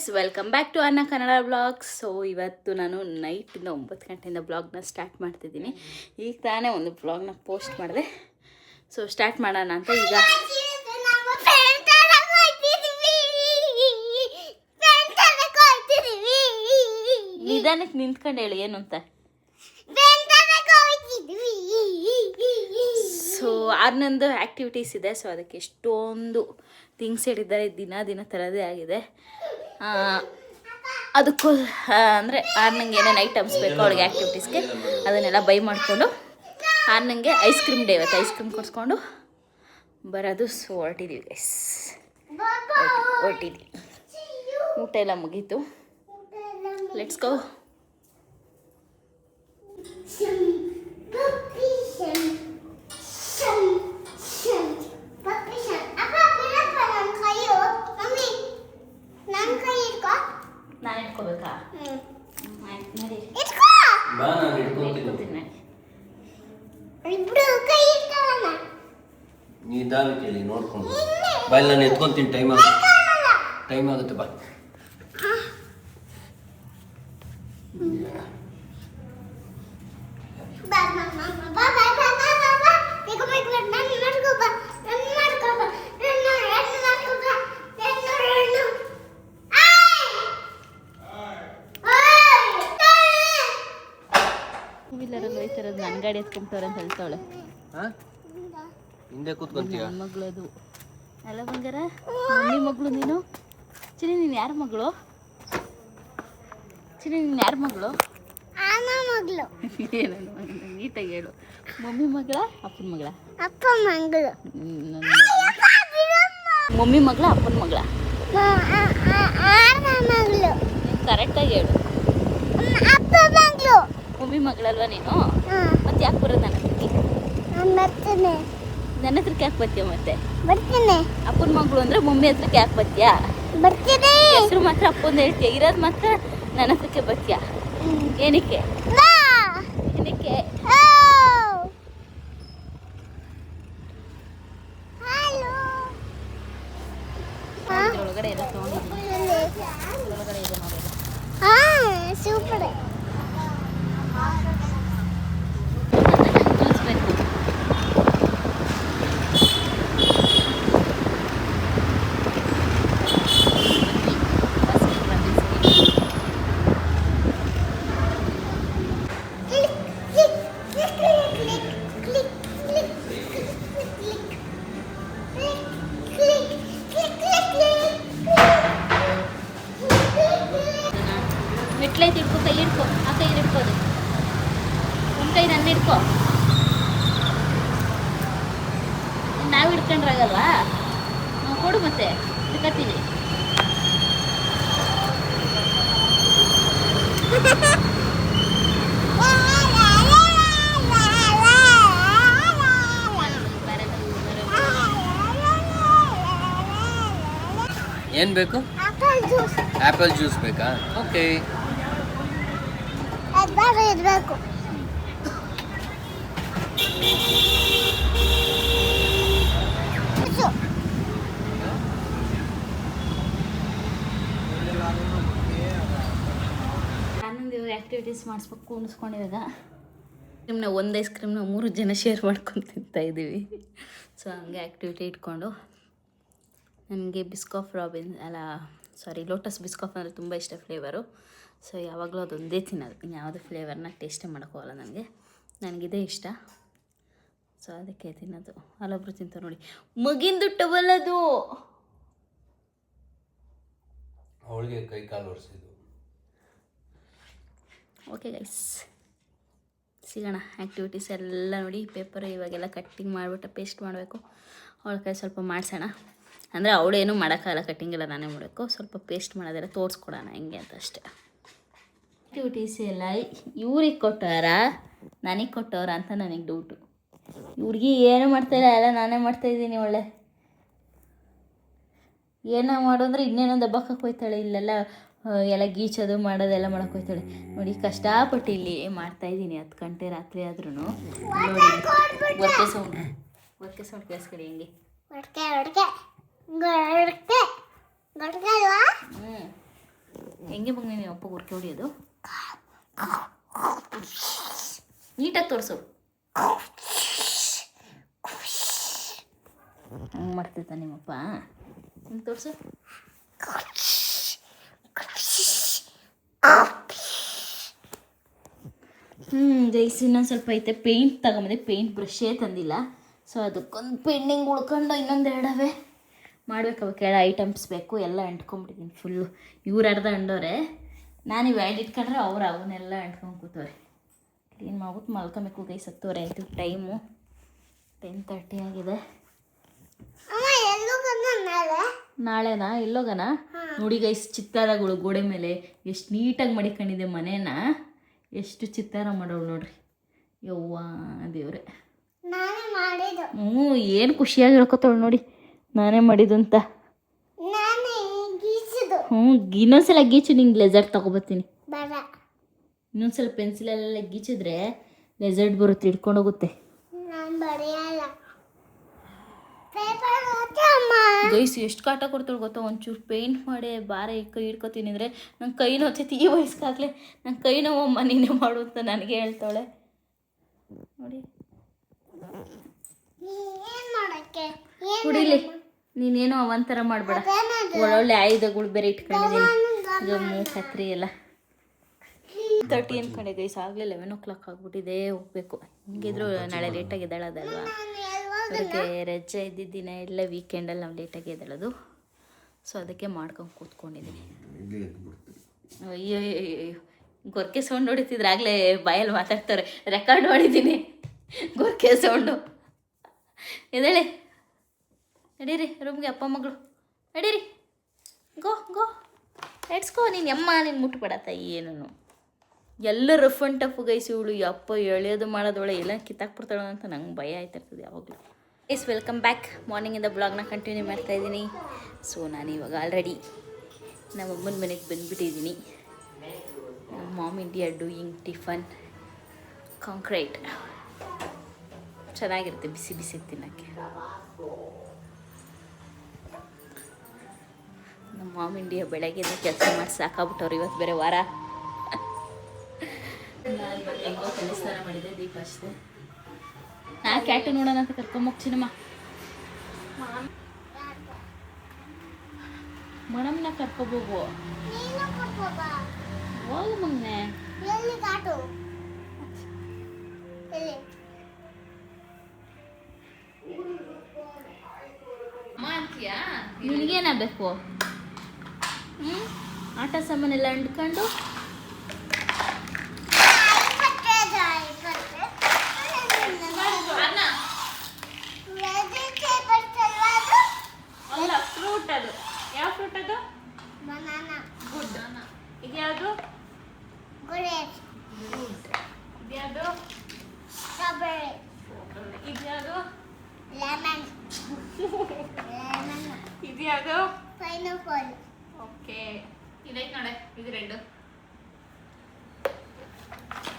Guys, welcome back to ಅನ್ನ Kannada blogs. So ಇವತ್ತು ನಾನು ನೈಟಿಂದ 9 ಗಂಟೆಯಿಂದ ಬ್ಲಾಗ್ನ ಸ್ಟಾರ್ಟ್ ಮಾಡ್ತಿದ್ದೀನಿ. ಈಗ ತಾನೇ ಒಂದು ಬ್ಲಾಗ್ನ ಪೋಸ್ಟ್ ಮಾಡಿದೆ. ಸೊ ಸ್ಟಾರ್ಟ್ ಮಾಡೋಣ ಅಂತ ಈಗ ನಿಧಾನಕ್ಕೆ ನಿಂತ್ಕೊಂಡು ಹೇಳಿ ಏನು ಅಂತ. ಸೊ ಆರ್ನೊಂದು ಆ್ಯಕ್ಟಿವಿಟೀಸ್ ಇದೆ. ಸೊ ಅದಕ್ಕೆ ಎಷ್ಟೊಂದು ಥಿಂಗ್ಸ್ ಹೇಳಿದ್ದಾರೆ. ದಿನ ಥರದೇ ಆಗಿದೆ. ಅದಕ್ಕೂ ಅಂದರೆ ಆರ್ನಂಗೆ ಏನೇನು ಐಟಮ್ಸ್ ಬೇಕೋ ಅವಳಿಗೆ ಆ್ಯಕ್ಟಿವಿಟೀಸ್ಗೆ ಅದನ್ನೆಲ್ಲ ಬೈ ಮಾಡಿಕೊಂಡು ಆರ್ನಂಗೆ ಐಸ್ ಕ್ರೀಮ್ ಡೇ ಇವತ್ತು ಐಸ್ ಕ್ರೀಮ್ ಕೊಡಿಸ್ಕೊಂಡು ಬರೋದು. ಸೊ ಹೊರಟಿದ್ದೀವಿ ಗೈಸ್, ಹೊರಟಿದ್ದೀವಿ. ಊಟ ಎಲ್ಲ ಮುಗೀತು. Let's go. ನಾನು ಇಟ್ಕೋಬೇಕಾ? ನಿಧಾನಕ್ಕೆ ಹೇಳಿ ನೋಡ್ಕೊಂಡು ಬಾ. ನಾನು ಎತ್ಕೊಂತೀನಿ. ಟೈಮ್ ಆಗುತ್ತೆ ಬಾ. ನನ್ನ ಗಾಡಿ ಎತ್ಕೊಂಬಿಟ್ಟವ್ರೆ ಅಂತ ಹೇಳ್ತಾವಳೆ. ಹಿಂದೆ ಕೂತ್ಕೊಂತೀಯ? ನನ್ನ ಮಗಳು ಅದು ಅಲ್ಲ ಬಂಗಾರ, ಮಮ್ಮಿ ಮಗಳು ನೀನು. ಚಿನಿ ನೀನು ಯಾರ ಮಗಳು? ಚಿನಿ ನೀನು ಯಾರ ಮಗಳು? ಏನನ್ನು ನೀಟಾಗಿ ಹೇಳು. ಮಮ್ಮಿ ಮಗಳ ಅಪ್ಪನ ಮಗಳ? ಮಮ್ಮಿ ಮಗಳ ಅಪ್ಪನ ಮಗಳ? ಕರೆಕ್ಟಾಗಿ ಹೇಳು. ಮಮ್ಮಿ ಮಗಳಲ್ವಾ ನೀನು? ಮತ್ತೆ ಯಾಕೆ ಬರೋದು ನನ್ನ ಹತ್ರಕ್ಕೆ? ನನ್ನ ಹತ್ರಕ್ಕೆ ಯಾಕೆ ಬರ್ತೀಯ? ಮತ್ತೆ ಅಪ್ಪನ ಮಗಳು ಅಂದ್ರೆ ಮಮ್ಮಿ ಹತ್ರಕ್ಕೆ ಯಾಕೆ ಬರ್ತೀಯಾ? ಹೆಸರು ಮಾತ್ರ ಅಪ್ಪಂದು ಹೇಳ್ತೀಯ, ಇರೋದು ಮಾತ್ರ ನನ್ನ ಹತ್ರಕ್ಕೆ ಬರ್ತೀಯ. ಏನಕ್ಕೆ ಏನಕ್ಕೆ? ಒಳಗಡೆ ಎಲ್ಲ ತಗೊಂಡಿದ್ದೀನಿ. ಒಳಗಡೆ ಇದೆ ನೋಡಿ. ಸೂಪರ್. ಮೆಟ್ಲೈತೆ ಹಿಡ್ಕೊ, ಕೈ ಹಿಡ್ಕೊ. ಆ ಕೈ ಹಿಡ್ಕೋದು, ಒಂದು ಕೈ ನನ್ನ ಹಿಡ್ಕೊ. ನಾವು ಹಿಡ್ಕೊಂಡ್ರಾಗಲ್ವಾ? ನಾವು ಕೊಡು ಮತ್ತೆ ಹಿಡ್ಕತ್ತೀವಿ. ಏನು ಬೇಕು? ಆ್ಯಪಲ್ ಜ್ಯೂಸ್ ಬೇಕಾ? ಓಕೆ. ಇರಬೇಕು. ಆನಂದ್ ಇವಾಗ ಆ್ಯಕ್ಟಿವಿಟೀಸ್ ಮಾಡಿಸ್ಬೇಕು ಕುಣಿಸ್ಕೊಂಡಿವಾಗ. ಕ್ರೀಮ್ನ ಒಂದು ಐಸ್ ಕ್ರೀಮ್ನ 3 ಜನ ಶೇರ್ ಮಾಡ್ಕೊಂಡು ತಿಂತಾ ಇದ್ದೀವಿ. ಸೊ ಹಂಗೆ ಆ್ಯಕ್ಟಿವಿಟಿ ಇಟ್ಕೊಂಡು ನನಗೆ ಬಿಸ್ಕಾಫ್ ರಾಬಿನ್ ಲೋಟಸ್ ಬಿಸ್ಕಾಫ್ ಅಂದರೆ ತುಂಬ ಇಷ್ಟ ಫ್ಲೇವರು. ಸೊ ಯಾವಾಗಲೂ ಅದೊಂದೇ ತಿನ್ನೋದು, ಯಾವುದೇ ಫ್ಲೇವರ್ನ ಟೇಸ್ಟೇ ಮಾಡೋಕ್ಕೋಗಲ್ಲ ನನಗಿದೇ ಇಷ್ಟ. ಸೊ ಅದಕ್ಕೆ ತಿನ್ನೋದು. ಅಲ್ಲೊಬ್ರು ತಿಂತಾರೆ ನೋಡಿ, ಮಗಿಂದು ಟವಲ್ ಅದು. ಅವಳಿಗೆ ಕೈ ಕಾಲು ಒರೆಸಿದ್ದು. ಓಕೆ ಗೈಸ್, ಸಿಗೋಣ. ಆ್ಯಕ್ಟಿವಿಟೀಸ್ ಎಲ್ಲ ನೋಡಿ. ಪೇಪರ್ ಇವಾಗೆಲ್ಲ ಕಟ್ಟಿಂಗ್ ಮಾಡಿಬಿಟ್ಟು ಪೇಸ್ಟ್ ಮಾಡಬೇಕು. ಅವಳ ಕೈ ಸ್ವಲ್ಪ ಮಾಡಿಸೋಣ. ಅಂದರೆ ಅವಳೇನು ಮಾಡೋಕ್ಕಾಗಲ್ಲ, ಕಟ್ಟಿಂಗ್ ಎಲ್ಲ ನಾನೇ ಮಾಡಬೇಕು. ಸ್ವಲ್ಪ ಪೇಸ್ಟ್ ಮಾಡೋದೆಲ್ಲ ತೋರಿಸ್ಕೊಡೋಣ ಹೆಂಗೆ ಅಂತ ಅಷ್ಟೇ. ಆ್ಯಕ್ಟಿವಿಟೀಸ್ ಎಲ್ಲ ಇವ್ರಿಗೆ ಕೊಟ್ಟವರ ನನಗೆ ಕೊಟ್ಟವರ ಅಂತ ನನಗೆ ಡೌಟು. ಇವ್ರಿಗೆ ಏನೂ ಮಾಡ್ತಾಯಿಲ್ಲ, ಎಲ್ಲ ನಾನೇ ಮಾಡ್ತಾಯಿದ್ದೀನಿ. ಒಳ್ಳೆ ಏನೋ ಮಾಡೋಂದ್ರೆ ಇನ್ನೇನೋ ದಬ್ಬಕ್ಕೆ ಹೋಯ್ತಾಳೆ. ಇಲ್ಲೆಲ್ಲ ಎಲ್ಲ ಗೀಚೋದು ಮಾಡೋದೆಲ್ಲ ಮಾಡೋಕ್ಕೆ ಹೋಯ್ತಾಳೆ ನೋಡಿ. ಕಷ್ಟಪಟ್ಟು ಇಲ್ಲಿ ಮಾಡ್ತಾಯಿದ್ದೀನಿ 10 ಗಂಟೆ ರಾತ್ರಿ ಆದ್ರೂ ನೋಡಿ. ಒಕ್ಕೆ ಸೌಂಡ್ ಕೇಳಿಸ್ಕೊಳ್ಳಿ ಹೆಂಗೆ. ಹೆಂಗೆ ಮಗನೇ ನೀವು ಅಪ್ಪ ಉರ್ಕೆ ಹೊಡಿಯೋದು? ನೀಟಾಗಿ ತೋರಿಸು. ಹಂಗೆ ಮಾಡ್ತಿದ್ದ ನಿಮ್ಮಪ್ಪ? ಹಿಂಗೆ ತೋರಿಸು. ಗೈಸ್ ಇನ್ನೊಂದು ಸ್ವಲ್ಪ ಐತೆ. ಪೇಂಟ್ ತಗೊಂಬಂದೆ, ಪೇಂಟ್ ಬ್ರಷೇ ತಂದಿಲ್ಲ. ಸೊ ಅದಕ್ಕೊಂದು ಪೆಂಡಿಂಗ್ ಉಳ್ಕೊಂಡು ಇನ್ನೊಂದು ಎರಡವೇ ಮಾಡ್ಬೇಕು. ಕೆಳ ಐಟಮ್ಸ್ ಬೇಕು, ಎಲ್ಲ ಅಂಟ್ಕೊಂಡ್ಬಿಟ್ಟಿದ್ದೀನಿ ಫುಲ್ಲು. ಇವ್ರು ಅರ್ಧ ಅಂಡೋರೆ, ನಾನು ಇವು ಎರಡು ಇಟ್ಕೊಂಡ್ರೆ ಅವ್ರು ಅವನ್ನೆಲ್ಲ ಅಂಟ್ಕೊಂಡು ಕೂತವ್ರೆ. ಕ್ಲೀನ್ ಮಾಡ್ಬಿಟ್ಟು ಮಲ್ಕೊಬೇಕು ಗೈಸ್. 10:30 ಆಯಿತು, ಟೈಮು 10:30 ಆಗಿದೆ. ನಾಳೆನಾ ಎಲ್ಲೋಗನ ನೋಡಿ ಗೈಸ್. ಚಿತ್ತಾರಗಳು ಗೋಡೆ ಮೇಲೆ ಎಷ್ಟು ನೀಟಾಗಿ ಮಡಿಕೊಂಡಿದೆ ಮನೇನ. ಎಷ್ಟು ಚಿತ್ತಾರ ಮಾಡೋಳು ನೋಡ್ರಿ. ಯವ್ವ ದೇವ್ರೆ. ಏನು ಖುಷಿಯಾಗಿ ಹೇಳ್ಕೊತಾಳು ನೋಡಿ, ನಾನೇ ಮಾಡಿದ್ದು ಅಂತ. ಇನ್ನೊಂದ್ಸಲ ಗೀಚು, ನಿಂಗೆ ಲೆಸರ್ಟ್ ತಗೊಬತ್ತೀನಿ. ಇನ್ನೊಂದ್ಸಲ ಪೆನ್ಸಿಲೆಲ್ಲ ಗೀಚಿದ್ರೆ ಲೆಸರ್ಟ್ ಬರುತ್ತೆ, ಹಿಡ್ಕೊಂಡೋಗುತ್ತೆ. ಗೈಸ್ ಎಷ್ಟು ಕಾಟ ಕೊಡ್ತಾಳೆ ಗೊತ್ತಾ. ಒಂಚೂರು ಪೇಂಟ್ ಮಾಡಿ ಬಾರೆ ಕೈ ಹಿಡ್ಕೊತೀನಿ ಅಂದರೆ ನಂಗೆ ಕೈ ನೋತೈತಿ. ಈ ವಯಸ್ಸಾಗಲೇ ನಂಗೆ ಕೈ ನೋವಮ್ಮ, ನೀನೇ ಮಾಡು ಅಂತ ನನಗೆ ಹೇಳ್ತಾಳೆ ನೋಡಿ. ಕುಡಿಲಿ ನೀನೇನೋ ಒಂಥರ ಮಾಡಬೇಡ. ಒಳ್ಳೊಳ್ಳೆ ಆಯುಧಗಳು ಬೇರೆ ಇಟ್ಕೊಂಡಿದ್ದೀನಿ, ಗಮ್ಮು ಕತ್ರಿ ಎಲ್ಲ. 30 ಅಂದ್ಕೊಂಡೆ ಗೈಸ್, ಆಗಲೇ 11 o'clock ಆಗಿಬಿಟ್ಟಿದೆ. ಹೋಗ್ಬೇಕು. ಹಿಂಗಿದ್ರು ನಾಳೆ ಲೇಟಾಗಿ ಎದ್ದೇಳೋದಲ್ವಾ. ಅವ್ರಿಗೆ ರಜೆ ಇದ್ದಿದ್ದ ದಿನ ಎಲ್ಲ ವೀಕೆಂಡಲ್ಲಿ ನಾವು ಲೇಟಾಗಿ ಎದ್ದೇಳೋದು. ಸೊ ಅದಕ್ಕೆ ಮಾಡ್ಕೊಂಡು ಕೂತ್ಕೊಂಡಿದ್ದೀನಿ. ಅಯ್ಯೋ ಗೊರ್ಕೆ ಸೌಂಡ್ ಹೊಡಿತಿದ್ರೆ ಆಗಲೇ ಬಾಯಲ್ಲಿ ಮಾತಾಡ್ತಾರೆ. ರೆಕಾರ್ಡ್ ಮಾಡಿದ್ದೀನಿ ಗೊರ್ಕೆ ಸೌಂಡು. ಎದ್ದೇಳಿ, ನಡೀರಿ ರೂಮ್ಗೆ, ಅಪ್ಪ ಮಗಳು ನಡೀರಿ. ಗೋ ಗೋ ಎಡ್ಸ್ಕೋ. ನೀನು ಅಮ್ಮ, ನೀನು ಮುಟ್ಬೇಡ ತಾಯಿ. ಏನೂ ಎಲ್ಲ ರಫ್ ಆ್ಯಂಡ್ ಟಫ್ ಗೈಸ್ ಇವಳು. ಅಪ್ಪ ಎಳೆಯೋದು ಮಾಡೋದೊಳೆ ಎಲ್ಲ ಕಿತ್ತಾಕ್ಬಿಡ್ತಾಳೆ ಅಂತ ನಂಗೆ ಭಯ ಆಯ್ತಿರ್ತದೆ ಯಾವಾಗಲೂ. Yes welcome back. ಮಾರ್ನಿಂಗಿಂದ ಬ್ಲಾಗ್ನ ಕಂಟಿನ್ಯೂ ಮಾಡ್ತಾಯಿದ್ದೀನಿ. ಸೊ ನಾನು ಇವಾಗ ಆಲ್ರೆಡಿ ನಮ್ಮ ಅಮ್ಮನ ಮನೆಗೆ ಬಂದುಬಿಟ್ಟಿದ್ದೀನಿ. ನಮ್ಮ ಮಾಮ್ ಇಂಡಿಯಾ ಡೂಯಿಂಗ್ ಟಿಫನ್ ಕಾಂಕ್ರೀಟ್. ಚೆನ್ನಾಗಿರುತ್ತೆ ಬಿಸಿ ಬಿಸಿ ತಿನ್ನೋಕ್ಕೆ. ನಮ್ಮ ಮಾಮ್ ಇಂಡಿಯಾ ಬೆಳಗ್ಗೆ ಕೆಲಸ ಮಾಡಿ ಸಾಕಾಗ್ಬಿಟ್ಟವ್ರು. ಇವತ್ತು ಬೇರೆ ವಾರ. ನಾನು ಹೆಂಗೋ ತಲೆ ಸ್ನಾನ ಮಾಡಿದ್ದೆ, ದೀಪ ಅಷ್ಟೇ. ನಾ ಕ್ಯಾಟು ನೋಡೋಣ ಅಂತ ಕರ್ಕೊಂಬೋಗ್ತೀನಮ್ಮ. ಮೇಡಮ್ನ ಕರ್ಕೊಬೋಗು. ಹೋಗು ಮಗನೆ. ನಿನಗೇನಾಗಬೇಕು? ಆಟ ಸಾಮಾನೆಲ್ಲ ಅಂಡ್ಕೊಂಡು ಅಲ್ಲ ಫ್ರೂಟ್. ಅದು ಯಾವ ಫ್ರೂಟ್ ಅದು? ಬನಾನಾ. ಗುಡ್. ಇದ್ಯಾವುದು? ಗ್ರೇಪ್ಸ್. ಗುಡ್. ಇದ್ಯಾವುದು? ಸ್ಟ್ರಾಬೆರಿ. ಇದ್ಯಾವುದು? ಲೆಮನ್. ಲೆಮನ್. ಇದ್ಯಾವುದು? ಪೈನಾಪಲ್. ಓಕೆ. ಇದೈತೆ ನೋಡೆ, ಇದು ರೆಡ್.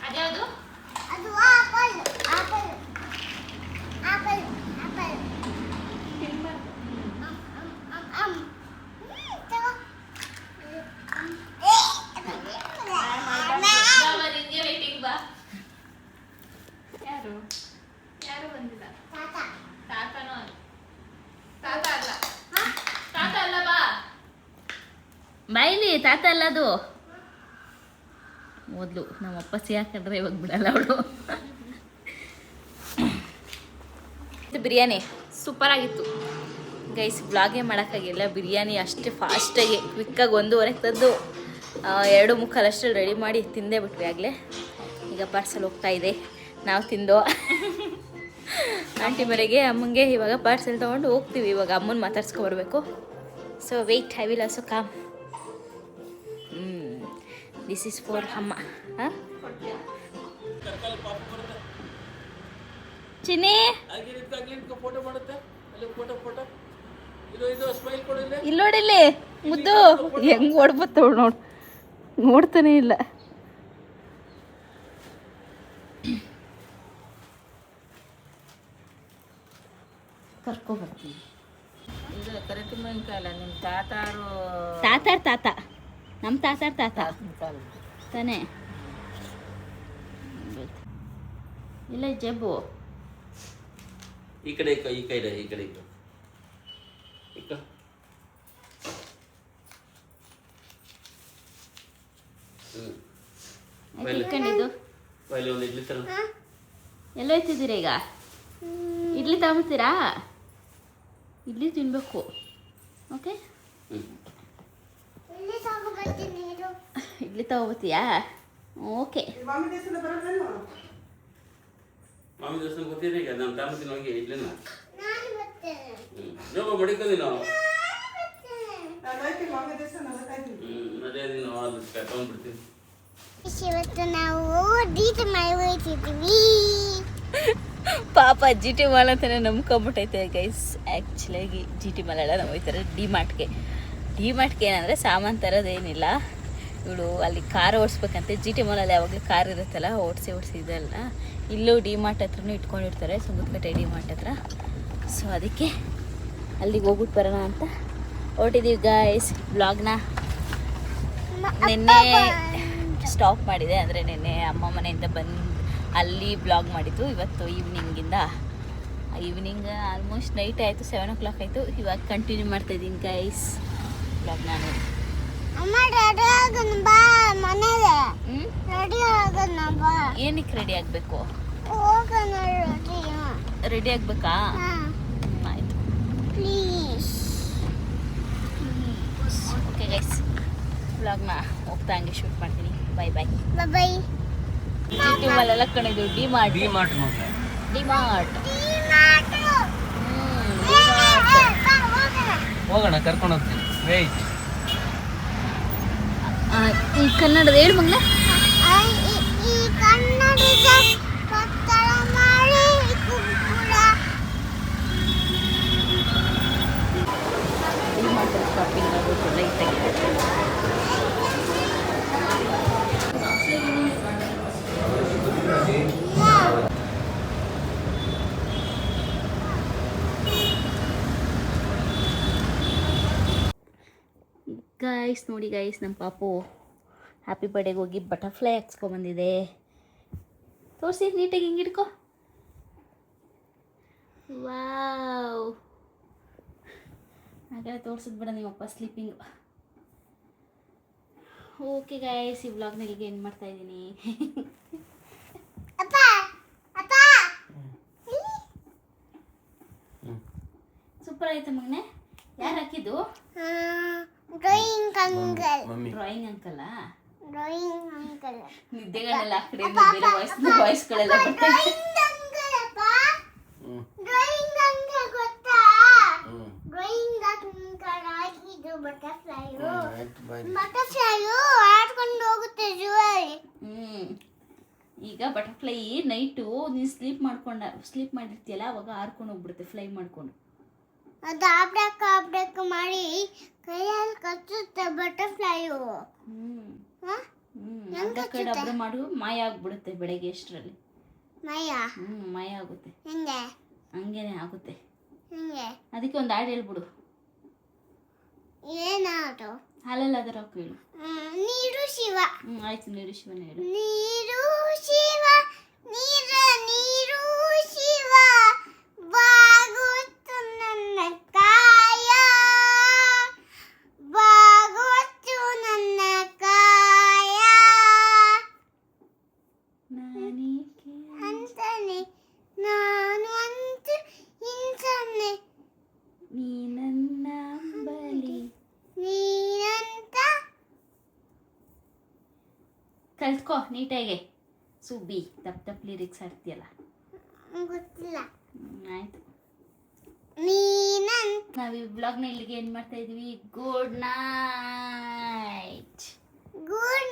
ಅದ್ಯಾವುದು? ಅದು ಆಪಲ್. ಆಪಲ್. ಆಪಲ್. ಆಪಲ್. ಯಾರು ಯಾರು ಬಂದಿಲ್ಲ? ತಾತನೋ? ತಾತ ಅಲ್ಲ, ತಾತ ಅಲ್ಲ. ಬಾ ಬಾಯಿಲಿ. ತಾತ ಅಲ್ಲ ಅದು. ಮೊದಲು ನಮ್ಮಪ್ಪ ಸಿಹಾಕೊಂಡ್ರೆ ಇವಾಗ ಬಿಡಲ್ಲ ಅವಳು. ಬಿರಿಯಾನಿ ಸೂಪರಾಗಿತ್ತು ಗೈಸ್. ಬ್ಲಾಗೇ ಮಾಡೋಕ್ಕಾಗಿಲ್ಲ. ಬಿರಿಯಾನಿ ಅಷ್ಟೇ ಫಾಸ್ಟಾಗಿ ಕ್ವಿಕ್ಕಾಗಿ 1:30 ತಂದು 2:45 ಅಷ್ಟರಲ್ಲಿ ರೆಡಿ ಮಾಡಿ ತಿಂದೇ ಬಿಟ್ವಿ ಆಗಲೇ. ಈಗ ಪಾರ್ಸಲ್ ಹೋಗ್ತಾ ಇದೆ. ನಾವು ತಿಂದೋ ಆಂಟಿ ಮನೆಗೆ, ಅಮ್ಮಂಗೆ. ಇವಾಗ ಪಾರ್ಸೆಲ್ ತೊಗೊಂಡು ಹೋಗ್ತೀವಿ. ಇವಾಗ ಅಮ್ಮನ ಮಾತಾಡ್ಸ್ಕೊಬರ್ಬೇಕು. So wait, I will also come. This is for ಅಮ್ಮ. ಹಾಂ ಚಿನ್ನಿ ಇಲ್ಲಿ ನೋಡಿಲ್ಲಿ ಮುದ್ದು ಹೆಂಗ್ ಓಡ್ಬತ್ತವಳು ನೋಡು. ನೋಡ್ತಾನೆ ಇಲ್ಲ. ಕರ್ಕೊಬರ್ತೀವಿ. ಇದು ಕರೆಕ್ಟ್ ಕಾಲ. ನಿಮ್ಮ ತಾತಾರು ತಾತ ನಮ್ಮ ತಾತಾರ ತಾತ ತಾನೇ ಇಲ್ಲ ಜಬ್ಬು ಈ ಕಡೆ ಇಕ್ಕ, ಈ ಕಡೆ ಈ ಕಡೆ ಇಕ್ಕ. ಇಕ್ಕ. ಇಟ್ಕೊಂಡಿದ್ದು ಬಾಯಲ್ಲಿ ಒಂದು ಇಡ್ಲಿ ತರ. ಎಲ್ಲೋ ಹೋಯ್ತಿದ್ದೀರಾ ಈಗ? ಇಡ್ಲಿ ತಗೊಂಬತ್ತೀರಾ? ಇಡ್ಲಿ ತಿನ್ಬೇಕು. ಓಕೆ, ಇಡ್ಲಿ ತಗೋಬತ್ತೀಯಾ? ಓಕೆ. ಮಾಮಿ ದೇವಸ್ಥಾನ ಗೊತ್ತಿದೆ ಈಗ, ನಾನು ತಾಮತಿನ ಹೋಗಿ ಇಡ್ಲಿನ ನೀವು ಮಡಿಕೋದಿ ನಾವು ಅದೇ ನೀನು ಅಲ್ಲಿ ತಗೊಂಡ್ಬಿಡ್ತೀನಿ. ಇವತ್ತು ನಾವು ಡಿಟಿ ಮಾಡಿ ಹೋಗ್ತಿದ್ವಿ. ಪಾಪ ಜಿ ಟಿ ಮಾಲ್ ಅಂತಾನೆ ನಂಬ್ಕೊಂಬಿಟ್ಟೈತೆ ಗೈಸ್. ಆ್ಯಕ್ಚುಲಾಗಿ ಜಿ ಟಿ ಮಾಲ್ ಎಲ್ಲ ನಾವು ಹೋಗ್ತಾರೆ ಡಿ ಮಾರ್ಟ್ಗೆ ಏನಂದರೆ ಸಾಮಾನು ತರೋದೇನಿಲ್ಲ. ಇವಳು ಅಲ್ಲಿ ಕಾರ್ ಓಡಿಸ್ಬೇಕಂತೆ. ಜಿ ಟಿ ಮಾಲಲ್ಲಿ ಯಾವಾಗಲೂ ಕಾರ್ ಇರುತ್ತಲ್ಲ, ಓಡಿಸಿ ಇದೆಲ್ಲ. ಇಲ್ಲೂ ಡಿ ಮಾರ್ಟ್ ಹತ್ರನೂ ಇಟ್ಕೊಂಡಿರ್ತಾರೆ, ಸುಂಗದಕಟ್ಟೆ ಡಿ ಮಾರ್ಟ್ ಹತ್ರ. ಸೊ ಅದಕ್ಕೆ ಅಲ್ಲಿಗೆ ಹೋಗ್ಬಿಟ್ಟು ಬರೋಣ ಅಂತ ಹೊರಟಿದ್ದೀವಿ ಗೈಸ್. ಬ್ಲಾಗ್ನ ನಿನ್ನೆ ಸ್ಟಾಪ್ ಮಾಡಿದೆ, ಅಂದರೆ ನಿನ್ನೆ ಅಮ್ಮ ಮನೆಯಿಂದ ಬಂದು ಅಲ್ಲಿ ಬ್ಲಾಗ್ ಮಾಡಿದ್ದು. ಇವತ್ತು ಈವ್ನಿಂಗ್ ಆಲ್ಮೋಸ್ಟ್ ನೈಟ್ ಆಯಿತು, 7 o'clock ಆಯಿತು. ಇವಾಗ ಕಂಟಿನ್ಯೂ ಮಾಡ್ತಾಯಿದ್ದೀನಿ ಗೈಸ್ ಬ್ಲಾಗ್. ನಾನು ಅಮ್ಮ ರೆಡಿ ಆಗೋಣ ಬಾ ಮನೆಗೆ. ರೆಡಿ ಆಗೋಣ ಬಾ. ಏನಕ್ಕೆ ರೆಡಿ ಆಗಬೇಕು? ಹೋಗೋಣ ರೆಡಿ ಆಗಬೇಕಾ? ಆಯಿತು, ಪ್ಲೀಸ್. ಓಕೆ ಗೈಸ್, ಬ್ಲಾಗ್ನ ಹೋಗ್ತಾ ಹಂಗೆ ಶೂಟ್ ಮಾಡ್ತೀನಿ. Bye bye. ಬಾಯ್. ಟಿ ಮಾಲೆಲ್ಲ ಕಣಿದು ಡಿ ಮಾರ್ಟ್ ಹೋಗೋಣ, ಕರ್ಕೊಂಡು ಹೋಗ್ತೀನಿ. ವೇಟ್. ಈ ಕನ್ನಡದ ಹೇಳು ಮಗ್ನ. ಈ ಕನ್ನಡದ ಪತ್ರ ಮಾಡಿ ಕುಕ್ಕುಳ. ಡಿ ಮಾರ್ಟ್ ಶಾಪಿಂಗ್ ಆಗೋದು ಲೈಟಾಗಿ. ಗೈಸ್ ನೋಡಿ ಗೈಸ್, ನಮ್ಮ ಪಾಪು ಹ್ಯಾಪಿ ಬರ್ಡೇಗೆ ಹೋಗಿ ಬಟರ್ಫ್ಲೈ ಹಾಕ್ಸ್ಕೊಂಬಂದಿದೆ. ತೋರಿಸಿ ನೀಟಾಗಿ ಹಿಂಗೆ ಹಿಡ್ಕೊ. ವಾವ್, ಹಾಗೆಲ್ಲ ತೋರಿಸಿದ್ ಬೇಡ, ನಿಮ್ಮಪ್ಪ ಸ್ಲೀಪಿಂಗು. ಓಕೆ ಗೈಸ್, ಈ ವ್ಲಾಗ್ನ ಇಲ್ಲಿಗೆ ಏನು ಮಾಡ್ತಾಯಿದ್ದೀನಿ. ಅಪ್ಪ ಅಪ್ಪ ಸೂಪರ್ ಆಯ್ತು ಮಗನೆ. ಯಾರು ಹಾಕಿದ್ದು? Drawing uncle. ಡ್ರಾಯಿಂಗ್ ಅಂಕಲ್ಲ? Drawing uncle. ನಿದ್ದೆಗಳೆಲ್ಲ ಆ ಕಡೆಯಿಂದ ಬೇರೆ ವಾಯ್ಸ್ಗಳೆಲ್ಲ ಬರ್ತವೆ. ಡ್ರಾಯಿಂಗ್ ಅಂಕಲ್ ಗೊತ್ತಾ? ಡ್ರಾಯಿಂಗ್ ಅಂಕಲ್ ಹಾಕಿದ್ದು ಬಟರ್ಫ್ಲೈಯು ಆಡ್ಕೊಂಡು ಹೋಗುತ್ತೆ ಜೂ ಅಲ್ಲಿ. ಈಗ ಬಟರ್ಫ್ಲೈ ನೈಟು ನೀನು ಸ್ಲೀಪ್ ಮಾಡಿರ್ತೀಯಲ್ಲ, ಅವಾಗ ಹಾರ್ಕೊಂಡು ಹೋಗ್ಬಿಡುತ್ತೆ ಫ್ಲೈ ಮಾಡ್ಕೊಂಡು. ಅದು ಆಬ್ಡಕ್ ಮಾಡಿ ಕೈಯಲ್ಲಿ ಕಚ್ಚುತ್ತೆ ಬಟರ್ಫ್ಲೈಯು. ಡಬ್ಬ ಮಾಡು, ಮಾಯ ಆಗ್ಬಿಡುತ್ತೆ ಬೆಳಗ್ಗೆ ಎಷ್ಟರಲ್ಲಿ. ಮಾಯ ಆಗುತ್ತೆ. ಹಂಗೇನೆ ಆಗುತ್ತೆ. ಅದಕ್ಕೆ ಒಂದು ಹಾಡು ಹೇಳ್ಬಿಡು. ಏನಾಡು? ಹಾಲಲ್ಲಾದರ ಕೇಳು. ನೀರು ಶಿವ. ಆಯ್ತು, ನೀರು ಶಿವನ ಹೇಳು. ನೀರು ಶಿವ, ನೀರು ಶಿವ, ಬಾಗುತ್ತು ನನ್ನ ಕಾಯ, ಬಾಗುತ್ತು ನನ್ನ ಕಾಯ ಅಂತಾನೆ ನಾನು ಅಂತ ಇಂತಾನೆ ನೀ ನನ್ನ ಬಲಿ ನೀನಂತ. ಕಲ್ತ್ಕೋ ನೀಟಾಗೆ. ಸುಬ್ಬಿ ತಪ್ಪು ಲಿರಿಕ್ಸ್ ಆಡ್ತೀಯಲ್ಲ. ಗೊತ್ತಿಲ್ಲ. ಆಯ್ತು, ನೀನಂತ. ನಾವು ಈ ಬ್ಲಾಗ್ನ ಇಲ್ಲಿಗೆ ಏನು ಮಾಡ್ತಾ ಇದೀವಿ. Good night. ಗುಡ್